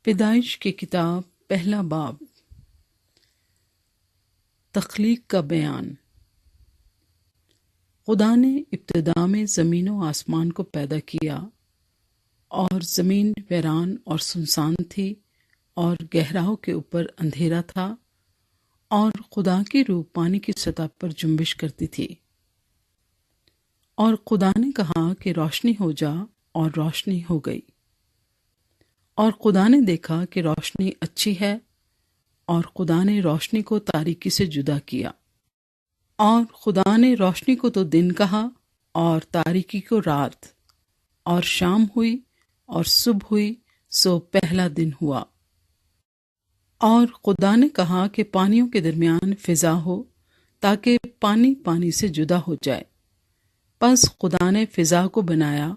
پیدائش کی کتاب پہلا باب تخلیق کا بیان۔ خدا نے ابتدا میں زمین و آسمان کو پیدا کیا، اور زمین ویران اور سنسان تھی اور گہراؤں کے اوپر اندھیرا تھا، اور خدا کی روح پانی کی سطح پر جنبش کرتی تھی۔ اور خدا نے کہا کہ روشنی ہو جا، اور روشنی ہو گئی۔ اور خدا نے دیکھا کہ روشنی اچھی ہے، اور خدا نے روشنی کو تاریکی سے جدا کیا۔ اور خدا نے روشنی کو تو دن کہا، اور تاریکی کو رات۔ اور شام ہوئی اور صبح ہوئی، سو پہلا دن ہوا۔ اور خدا نے کہا کہ پانیوں کے درمیان فضا ہو، تاکہ پانی پانی سے جدا ہو جائے۔ پس خدا نے فضا کو بنایا،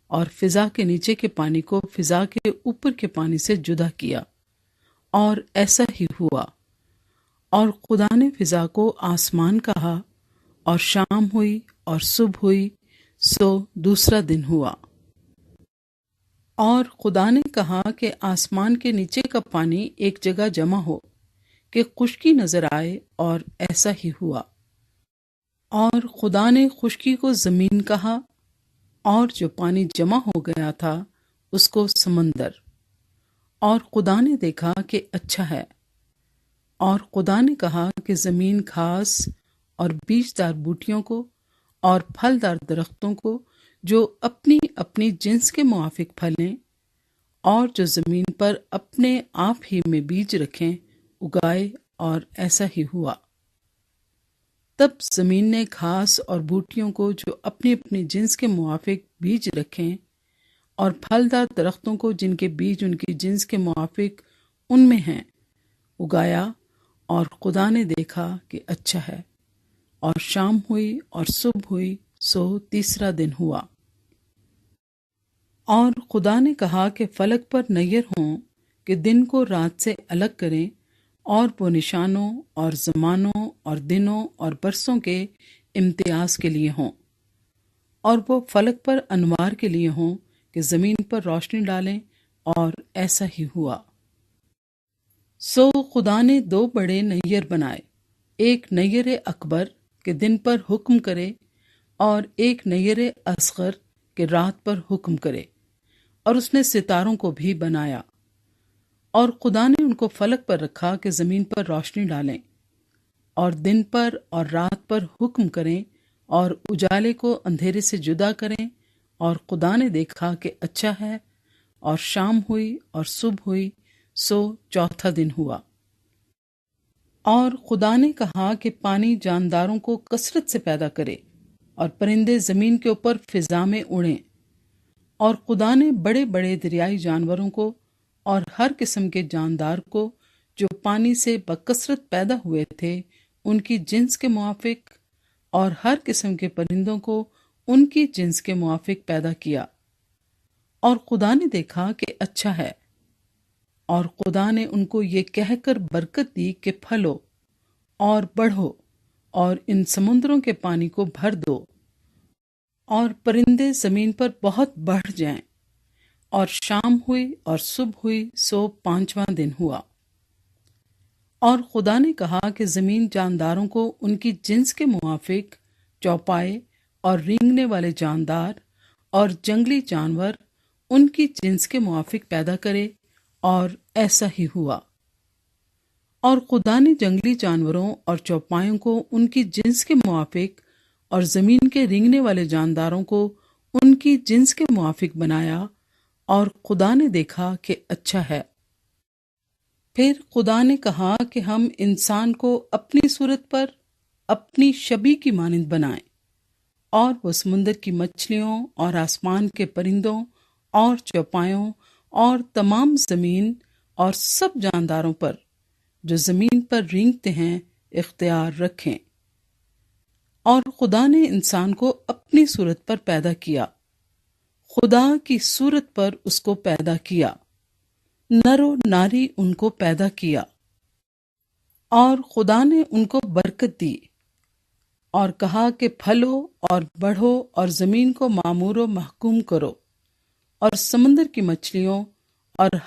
اور فضا کے نیچے کے پانی کو فضا کے اوپر کے پانی سے جدا کیا، اور ایسا ہی ہوا۔ اور خدا نے فضا کو آسمان کہا، اور شام ہوئی اور صبح ہوئی، سو دوسرا دن ہوا۔ اور خدا نے کہا کہ آسمان کے نیچے کا پانی ایک جگہ جمع ہو، کہ خشکی نظر آئے، اور ایسا ہی ہوا۔ اور خدا نے خشکی کو زمین کہا، اور جو پانی جمع ہو گیا تھا اس کو سمندر۔ اور خدا نے دیکھا کہ اچھا ہے۔ اور خدا نے کہا کہ زمین گھاس اور بیجدار بوٹیوں کو اور پھلدار درختوں کو جو اپنی اپنی جنس کے موافق پھلیں، اور جو زمین پر اپنے آپ ہی میں بیج رکھیں، اگائے، اور ایسا ہی ہوا۔ تب زمین نے گھاس اور بوٹیوں کو جو اپنی اپنی جنس کے موافق بیج رکھیں، اور پھلدار درختوں کو جن کے بیج ان کی جنس کے موافق ان میں ہیں، اگایا۔ اور خدا نے دیکھا کہ اچھا ہے۔ اور شام ہوئی اور صبح ہوئی، سو تیسرا دن ہوا۔ اور خدا نے کہا کہ فلک پر نیر ہوں، کہ دن کو رات سے الگ کریں، اور وہ نشانوں اور زمانوں اور دنوں اور برسوں کے امتیاز کے لیے ہوں، اور وہ فلک پر انوار کے لیے ہوں، کہ زمین پر روشنی ڈالیں، اور ایسا ہی ہوا۔ سو خدا نے دو بڑے نیر بنائے، ایک نیر اکبر کہ دن پر حکم کرے، اور ایک نیر اصغر کہ رات پر حکم کرے، اور اس نے ستاروں کو بھی بنایا۔ اور خدا نے ان کو فلک پر رکھا کہ زمین پر روشنی ڈالیں، اور دن پر اور رات پر حکم کریں، اور اجالے کو اندھیرے سے جدا کریں۔ اور خدا نے دیکھا کہ اچھا ہے۔ اور شام ہوئی اور صبح ہوئی، سو چوتھا دن ہوا۔ اور خدا نے کہا کہ پانی جانداروں کو کثرت سے پیدا کرے، اور پرندے زمین کے اوپر فضا میں اڑیں۔ اور خدا نے بڑے بڑے دریائی جانوروں کو اور ہر قسم کے جاندار کو جو پانی سے بکثرت پیدا ہوئے تھے ان کی جنس کے موافق، اور ہر قسم کے پرندوں کو ان کی جنس کے موافق پیدا کیا۔ اور خدا نے دیکھا کہ اچھا ہے۔ اور خدا نے ان کو یہ کہہ کر برکت دی کہ پھلو اور بڑھو، اور ان سمندروں کے پانی کو بھر دو، اور پرندے زمین پر بہت بڑھ جائیں۔ اور شام ہوئی اور صبح ہوئی، سو پانچواں دن ہوا۔ اور خدا نے کہا کہ زمین جانداروں کو ان کی جنس کے موافق چوپائے، اور رینگنے والے جاندار اور جنگلی جانور ان کی جنس کے موافق پیدا کرے، اور ایسا ہی ہوا۔ اور خدا نے جنگلی جانوروں اور چوپایوں کو ان کی جنس کے موافق، اور زمین کے رینگنے والے جانداروں کو ان کی جنس کے موافق بنایا، اور خدا نے دیکھا کہ اچھا ہے۔ پھر خدا نے کہا کہ ہم انسان کو اپنی صورت پر اپنی شبیہ کی مانند بنائیں، اور وہ سمندر کی مچھلیوں اور آسمان کے پرندوں اور چوپایوں اور تمام زمین اور سب جانداروں پر جو زمین پر رینگتے ہیں اختیار رکھیں۔ اور خدا نے انسان کو اپنی صورت پر پیدا کیا، خدا کی صورت پر اس کو پیدا کیا، نر و ناری ان کو پیدا کیا۔ اور خدا نے ان کو برکت دی، اور کہا کہ پھلو اور بڑھو، اور زمین کو معمور و محکوم کرو، اور سمندر کی مچھلیوں اور